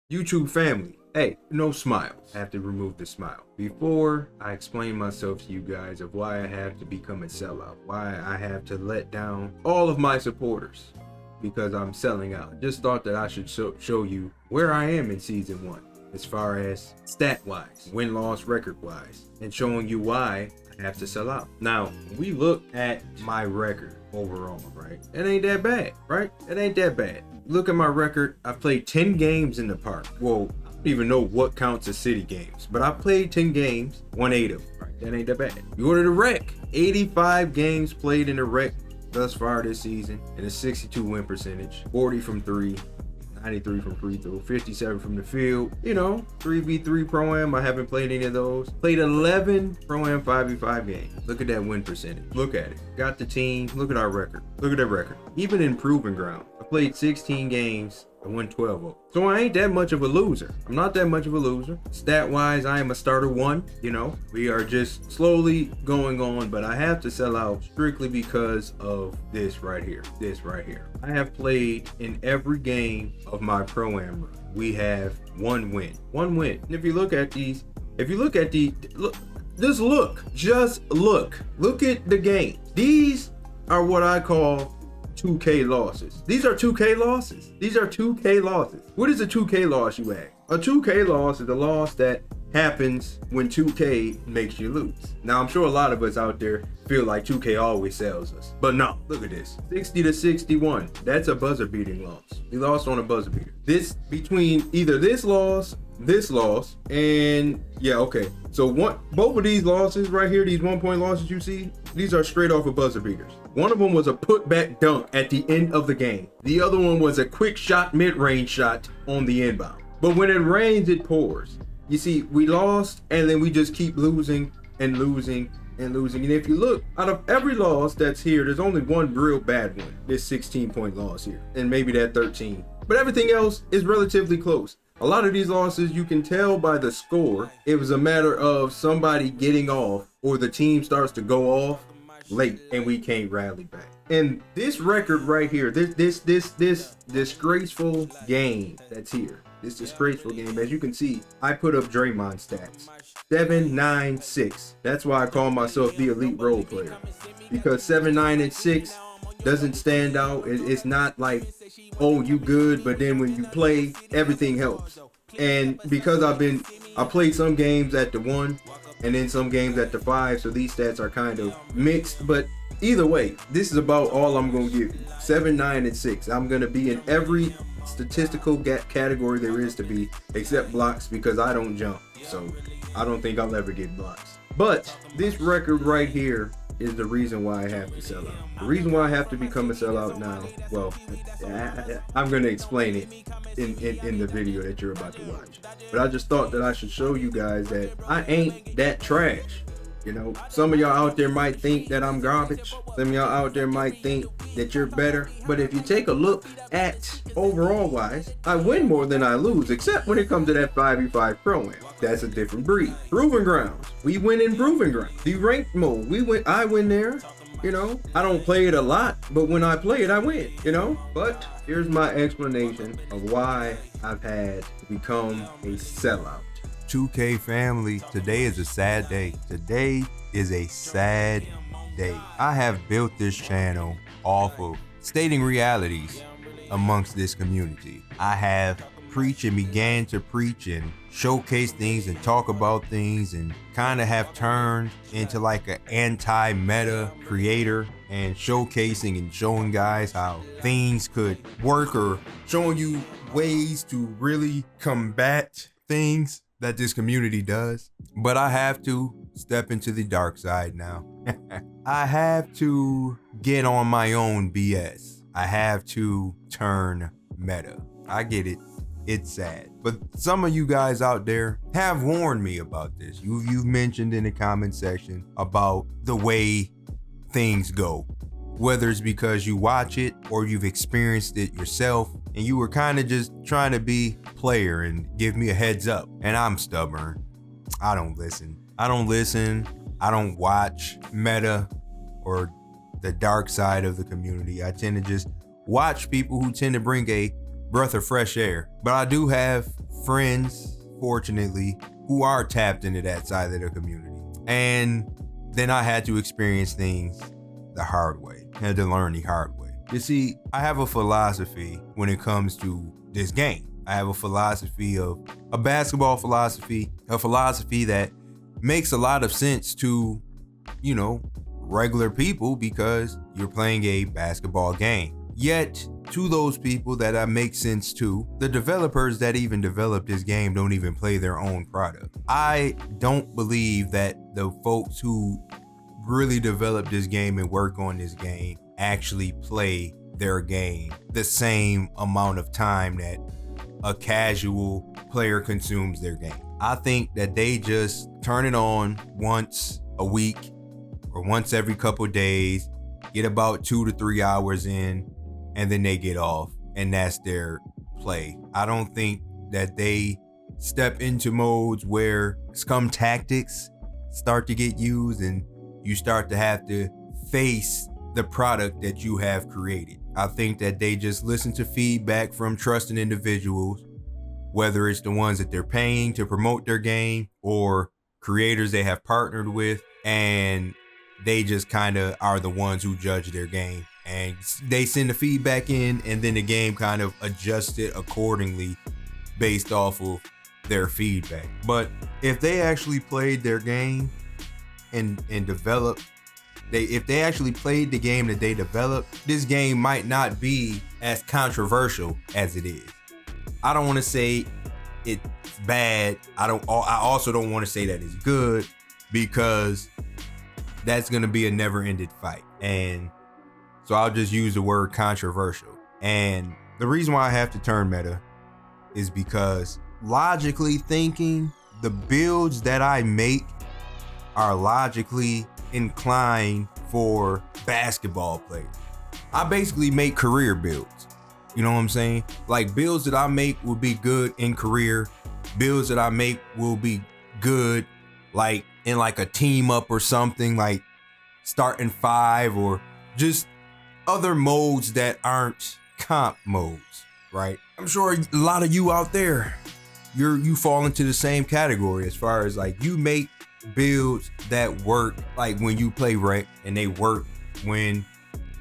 YouTube family, hey, no smiles. I have to remove the smile. Before I explain myself to you guys of why I have to become a sellout, why I have to let down all of my supporters because I'm selling out. Just thought that I should show you where I am in season 1 as far as stat-wise, win-loss record-wise, and showing you why I have to sell out. Now, we look at my record overall, right? It ain't that bad, right? It ain't that bad. Look at my record. I played 10 games in the park. Well, I don't even know what counts as city games, but I played 10 games, won 8 of them. Right? That ain't that bad. You go to the rec. 85 games played in the rec thus far this season, and a 62 win percentage, 40 from 3, 93 from free throw, 57 from the field. You know, 3v3 Pro-Am, I haven't played any of those. Played 11 Pro-Am 5v5 games. Look at that win percentage. Look at it. Got the team. Look at our record. Look at that record. Even in Proving Ground, I played 16 games. I won 12 of them. So I ain't that much of a loser. I'm not that much of a loser. Stat-wise, I am a starter 1. You know, we are just slowly going on, but I have to sell out strictly because of this right here. This right here. I have played in every game of my Pro-Am run. We have 1 win. 1 win. And if you look at these, look, just look at the game. These are what I call 2K losses. These are 2K losses. These are 2K losses. What is a 2K loss, you ask? A 2K loss is a loss that happens when 2K makes you lose. Now, I'm sure a lot of us out there feel like 2K always sells us. But no, look at this. 60-61. That's a buzzer beating loss. We lost on a buzzer beater. This, between either this loss, and yeah, okay. So both of these losses right here, these 1-point losses you see, these are straight off of buzzer beaters. One of them was a putback dunk at the end of the game. The other one was a quick shot, mid-range shot on the inbound. But when it rains, it pours. You see, we lost, and then we just keep losing and losing and losing. And if you look, out of every loss that's here, there's only one real bad one. This 16-point loss here, and maybe that 13. But everything else is relatively close. A lot of these losses, you can tell by the score. It was a matter of somebody getting off, or the team starts to go off late, and we can't rally back. And this record right here, this disgraceful game that's here, this disgraceful game, as you can see, I put up Draymond stats. 7, 9, 6. That's why I call myself the elite role player. Because 7, 9, and 6 doesn't stand out. It's not like, oh, you good, but then when you play, everything helps. And because I played some games at the 1 and then some games at the 5, so these stats are kind of mixed, but either way, this is about all I'm going to give you. 7, 9, and 6. I'm going to be in every statistical category there is to be, except blocks, because I don't jump, so I don't think I'll ever get blocks. But this record right here is the reason why I have to sell out. The reason why I have to become a sellout now, well, I'm going to explain it in the video that you're about to watch. But I just thought that I should show you guys that I ain't that trash. You know, some of y'all out there might think that I'm garbage. Some of y'all out there might think that you're better. But if you take a look at overall wise, I win more than I lose, except when it comes to that 5v5 Pro-Am. That's a different breed. Proving Grounds. We win in Proving Grounds. The ranked mode. I win there. You know, I don't play it a lot, but when I play it, I win, you know? But here's my explanation of why I've had to become a sellout. 2K family, today is a sad day. Today is a sad day. I have built this channel off of stating realities amongst this community. I have preached and began to preach and showcase things and talk about things and kind of have turned into like an anti-meta creator and showcasing and showing guys how things could work or showing you ways to really combat things that this community does. But I have to step into the dark side now. I have to get on my own BS. I have to turn meta. I get it. It's sad. But some of you guys out there have warned me about this. You've mentioned in the comment section about the way things go. Whether it's because you watch it or you've experienced it yourself and you were kind of just trying to be player and give me a heads up. And I'm stubborn. I don't listen. I don't watch meta or the dark side of the community. I tend to just watch people who tend to bring a breath of fresh air. But I do have friends, fortunately, who are tapped into that side of the community. And then I had to experience things the hard way. I had to learn the hard way. You see, I have a philosophy when it comes to this game. I have a philosophy of a basketball philosophy, a philosophy that makes a lot of sense to, regular people because you're playing a basketball game. Yet, to those people that make sense to, the developers that even develop this game don't even play their own product. I don't believe that the folks who really develop this game and work on this game actually play their game the same amount of time that a casual player consumes their game. I think that they just turn it on once a week or once every couple days, get about 2 to 3 hours in, and then they get off, and that's their play. I don't think that they step into modes where scum tactics start to get used and you start to have to face the product that you have created. I think that they just listen to feedback from trusted individuals, whether it's the ones that they're paying to promote their game or creators they have partnered with, and they just kind of are the ones who judge their game. And they send the feedback in, and then the game kind of adjusts it accordingly based off of their feedback. But if they actually played their game and developed, if they actually played the game that they developed, this game might not be as controversial as it is. I don't want to say it's bad. I also don't want to say that it's good, because that's going to be a never-ending fight. And so I'll just use the word controversial. And the reason why I have to turn meta is because, logically thinking, the builds that I make are logically inclined for basketball players. I basically make career builds. You know what I'm saying? Like, builds that I make will be good in career. Builds that I make will be good like in like a team up or something, like starting 5 or just other modes that aren't comp modes, right? I'm sure a lot of you out there, you fall into the same category as far as like you make builds that work like when you play rec, and they work when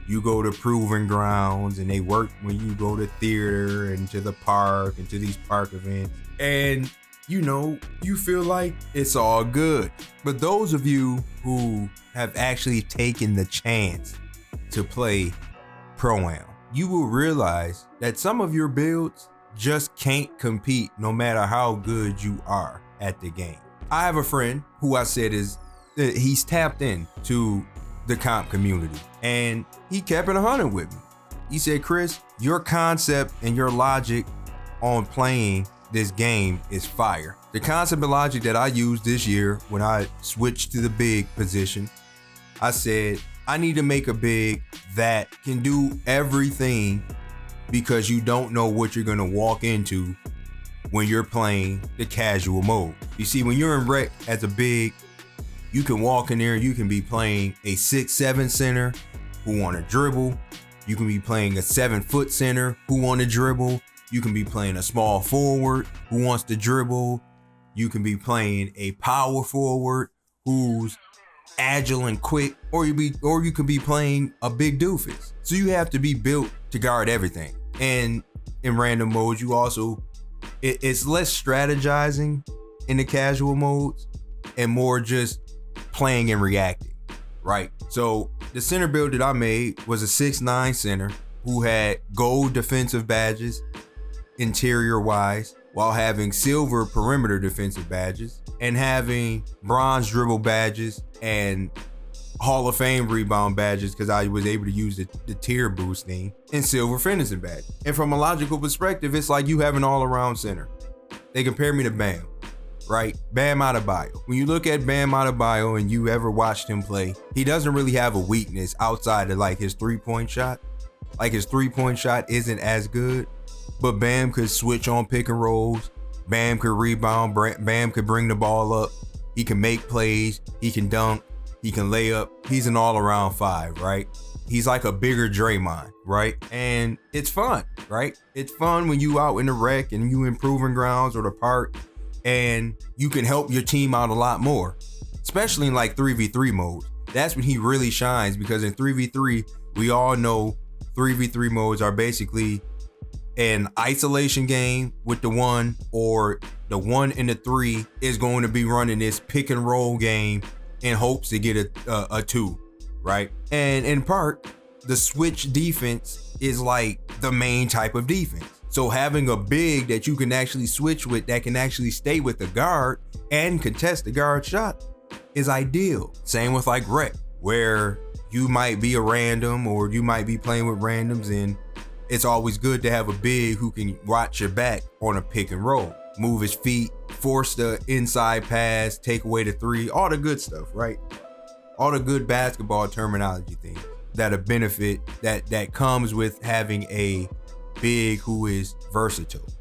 you go to proving grounds, and they work when you go to theater and to the park and to these park events, and you feel like it's all good. But those of you who have actually taken the chance to play Pro-Am, you will realize that some of your builds just can't compete no matter how good you are at the game. I have a friend who I said he's tapped in to the comp community, and he kept it 100 with me. He said, Chris, your concept and your logic on playing this game is fire. The concept and logic that I used this year when I switched to the big position, I said, I need to make a big that can do everything, because you don't know what you're going to walk into when you're playing the casual mode. You see, when you're in rec as a big, you can walk in there, you can be playing a 6'7" center who want to dribble. You can be playing a 7-foot center who want to dribble. You can be playing a small forward who wants to dribble. You can be playing a power forward who's agile and quick, or you could be playing a big doofus. So you have to be built to guard everything. And in random modes, you also, it's less strategizing in the casual modes and more just playing and reacting, right? So the center build that I made was a 6'9" center who had gold defensive badges interior wise, while having silver perimeter defensive badges and having bronze dribble badges and Hall of Fame rebound badges, because I was able to use the tier boosting, and silver finishing badge. And from a logical perspective, it's like you have an all-around center. They compare me to Bam, right? Bam Adebayo. When you look at Bam Adebayo and you ever watched him play, he doesn't really have a weakness outside of like his 3-point shot. Like, his 3-point shot isn't as good, but Bam could switch on pick and rolls. Bam could rebound. Bam could bring the ball up. He can make plays. He can dunk. He can lay up. He's an all-around 5, right? He's like a bigger Draymond, right? And it's fun, right? It's fun when you out in the rec and you improving grounds or the park, and you can help your team out a lot more, especially in like 3v3 mode. That's when he really shines, because in 3v3, we all know 3v3 modes are basically an isolation game with the one, or the 1 and the 3 is going to be running this pick and roll game in hopes to get a 2, right? And in part, the switch defense is like the main type of defense. So having a big that you can actually switch with, that can actually stay with the guard and contest the guard shot, is ideal. Same with like rec, where you might be a random or you might be playing with randoms, and it's always good to have a big who can watch your back on a pick and roll, move his feet, force the inside pass, take away the 3, all the good stuff, right? All the good basketball terminology things that a benefit that comes with having a big who is versatile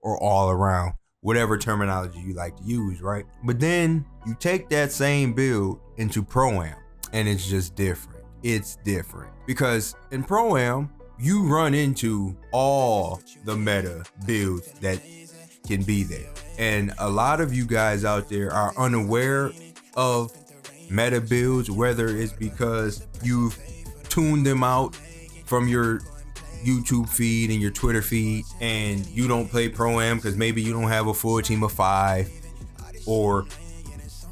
or all around, whatever terminology you like to use, right? But then you take that same build into Pro-Am, and it's just different. It's different because in Pro-Am, you run into all the meta builds that can be there. And a lot of you guys out there are unaware of meta builds, whether it's because you've tuned them out from your YouTube feed and your Twitter feed, and you don't play Pro-Am because maybe you don't have a full team of 5, or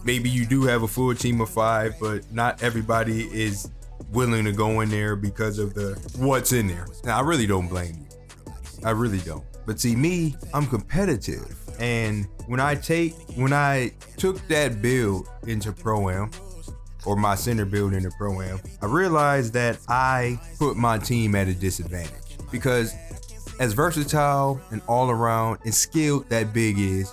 maybe you do have a full team of 5, but not everybody is willing to go in there because of the what's in there. Now, I really don't blame you. I really don't. But see, me, I'm competitive. And when I took that build into Pro-Am, or my center build into Pro-Am, I realized that I put my team at a disadvantage, because as versatile and all around and skilled that big is,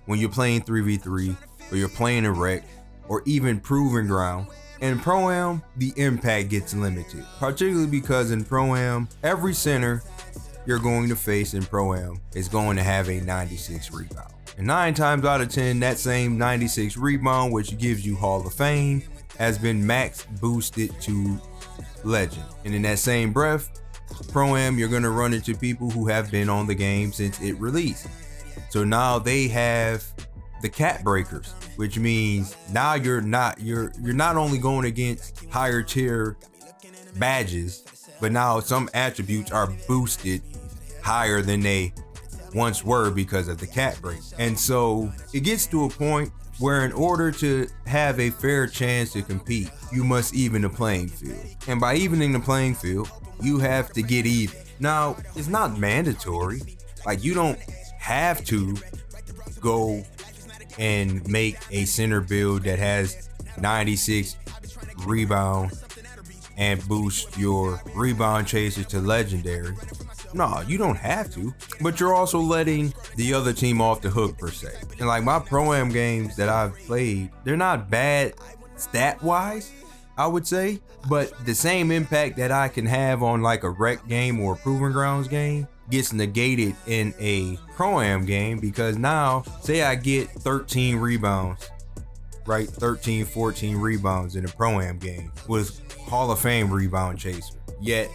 when you're playing 3v3 or you're playing a rec or even proving ground, in Pro-Am, the impact gets limited, particularly because in Pro-Am, every center you're going to face in Pro-Am is going to have a 96 rebound. And 9 times out of 10, that same 96 rebound, which gives you Hall of Fame, has been max boosted to legend. And in that same breath, Pro-Am, you're gonna run into people who have been on the game since it released. So now they have the cap breakers, which means now you're not only going against higher tier badges, but now some attributes are boosted higher than they once were because of the cap break. And so it gets to a point where in order to have a fair chance to compete, you must even the playing field. And by evening the playing field, you have to get even. Now, it's not mandatory. Like, you don't have to go and make a center build that has 96 rebound and boost your rebound chaser to legendary. No, you don't have to, but you're also letting the other team off the hook per se. And like my Pro-Am games that I've played, they're not bad stat wise, I would say, but the same impact that I can have on like a rec game or a proving grounds game gets negated in a Pro-Am game, because now say I get 13 rebounds, right? 13, 14 rebounds in a Pro-Am game with Hall of Fame rebound chaser. Yet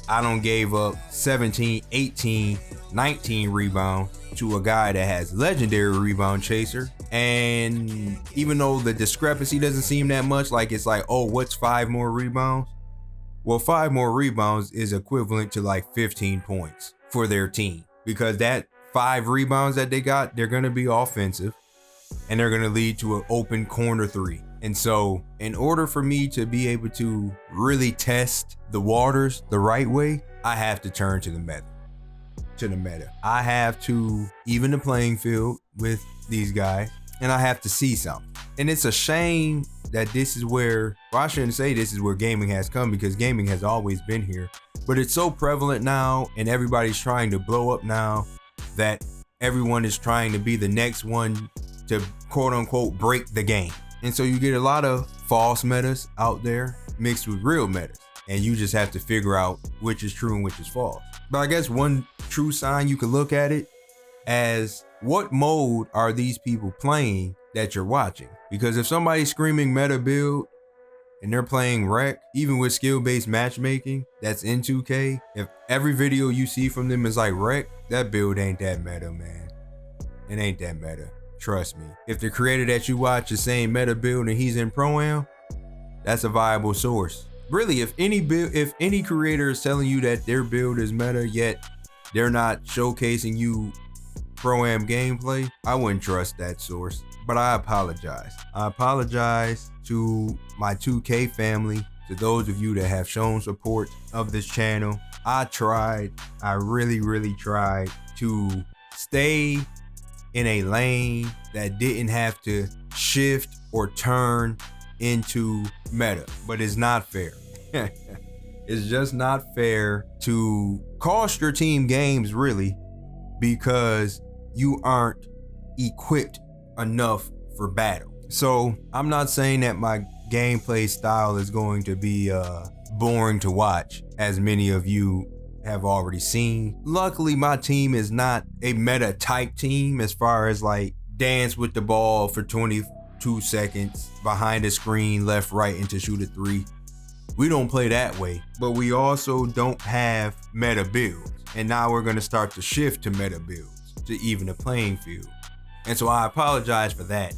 I don't gave up 17, 18, 19 rebound to a guy that has legendary rebound chaser. And even though the discrepancy doesn't seem that much, like it's like, oh, what's 5 more rebounds? Well, 5 more rebounds is equivalent to like 15 points for their team, because that 5 rebounds that they got, they're going to be offensive and they're going to lead to an open corner 3. And so in order for me to be able to really test the waters the right way, I have to turn to the meta. I have to even the playing field with these guys, and I have to see something. And it's a shame that this is where, well, I shouldn't say this is where gaming has come, because gaming has always been here, but it's so prevalent now and everybody's trying to blow up now that everyone is trying to be the next one to quote unquote break the game. And so you get a lot of false metas out there mixed with real metas, and you just have to figure out which is true and which is false. But I guess one true sign you can look at it as, what mode are these people playing that you're watching? Because if somebody's screaming meta build and they're playing rec, even with skill-based matchmaking that's in 2K, if every video you see from them is like rec, that build ain't that meta, man. It ain't that meta. Trust me. If the creator that you watch is saying meta build and he's in Pro-Am, that's a viable source. Really, if any creator is telling you that their build is meta, yet they're not showcasing you Pro-Am gameplay, I wouldn't trust that source. But I apologize. I apologize to my 2K family, to those of you that have shown support of this channel. I really tried to stay in a lane that didn't have to shift or turn into meta, but it's not fair. It's just not fair to cost your team games, really, because you aren't equipped enough for battle. So I'm not saying that my gameplay style is going to be boring to watch, as many of you have already seen. Luckily, my team is not a meta type team, as far as like dance with the ball for 22 seconds behind the screen, left, right, and to shoot a 3. We don't play that way, but we also don't have meta builds. And now we're gonna start to shift to meta builds to even the playing field. And so I apologize for that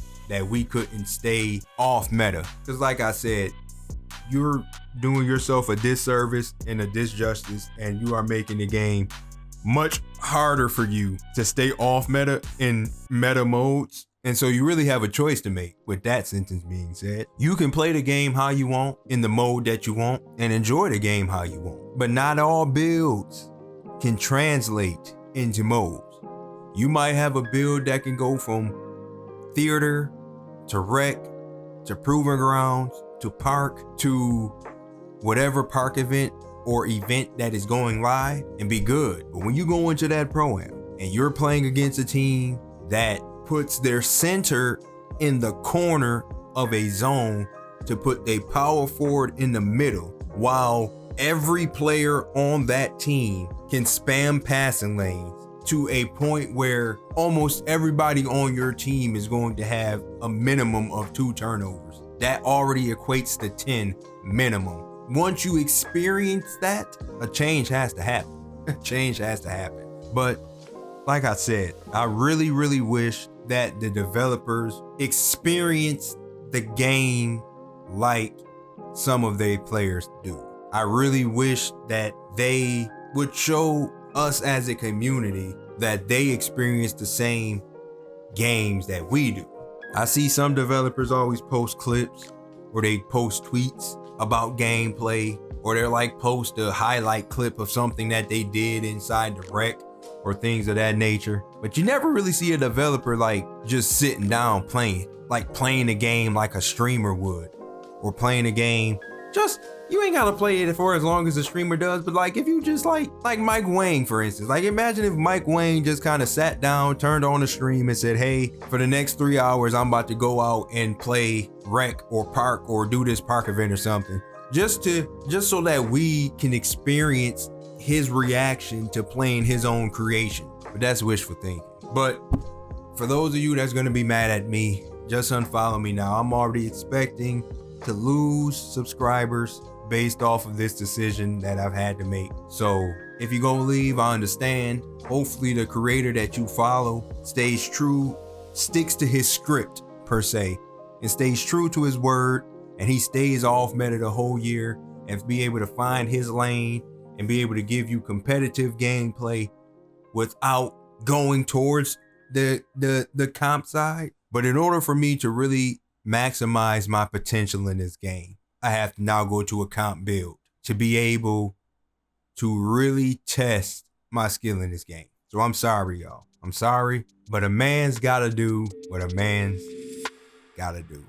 we couldn't stay off meta. Because like I said, you're doing yourself a disservice and a disjustice, and you are making the game much harder for you to stay off meta in meta modes. And so you really have a choice to make. With that sentence being said, you can play the game how you want, in the mode that you want, and enjoy the game how you want. But not all builds can translate into modes. You might have a build that can go from theater to rec to proving grounds to park to whatever park event or event that is going live and be good. But when you go into that Pro-Am and you're playing against a team that puts their center in the corner of a zone to put a power forward in the middle, while every player on that team can spam passing lanes to a point where almost everybody on your team is going to have a minimum of 2 turnovers. That already equates to 10 minimum. Once you experience that, a change has to happen. A change has to happen. But like I said, I really wish that the developers experience the game like some of their players do. I really wish that they would show us as a community that they experience the same games that we do. I see some developers always post clips or they post tweets about gameplay, or they're like post a highlight clip of something that they did inside the rec or things of that nature. But you never really see a developer like just sitting down playing the game like a streamer would, or playing a game just, you ain't gotta play it for as long as the streamer does, but like if you just like Mike Wang, for instance, like imagine if Mike Wang just kind of sat down, turned on the stream and said, hey, for the next 3 hours, I'm about to go out and play rec or park or do this park event or something, just so that we can experience his reaction to playing his own creation. But that's wishful thinking. But for those of you that's gonna be mad at me, just unfollow me now. I'm already expecting to lose subscribers based off of this decision that I've had to make. So if you're gonna leave, I understand. Hopefully the creator that you follow stays true, sticks to his script per se, and stays true to his word, and he stays off meta the whole year and be able to find his lane and be able to give you competitive gameplay without going towards the comp side. But in order for me to really maximize my potential in this game, I have to now go to a comp build to be able to really test my skill in this game. So I'm sorry, y'all. I'm sorry, but a man's gotta do what a man's gotta do.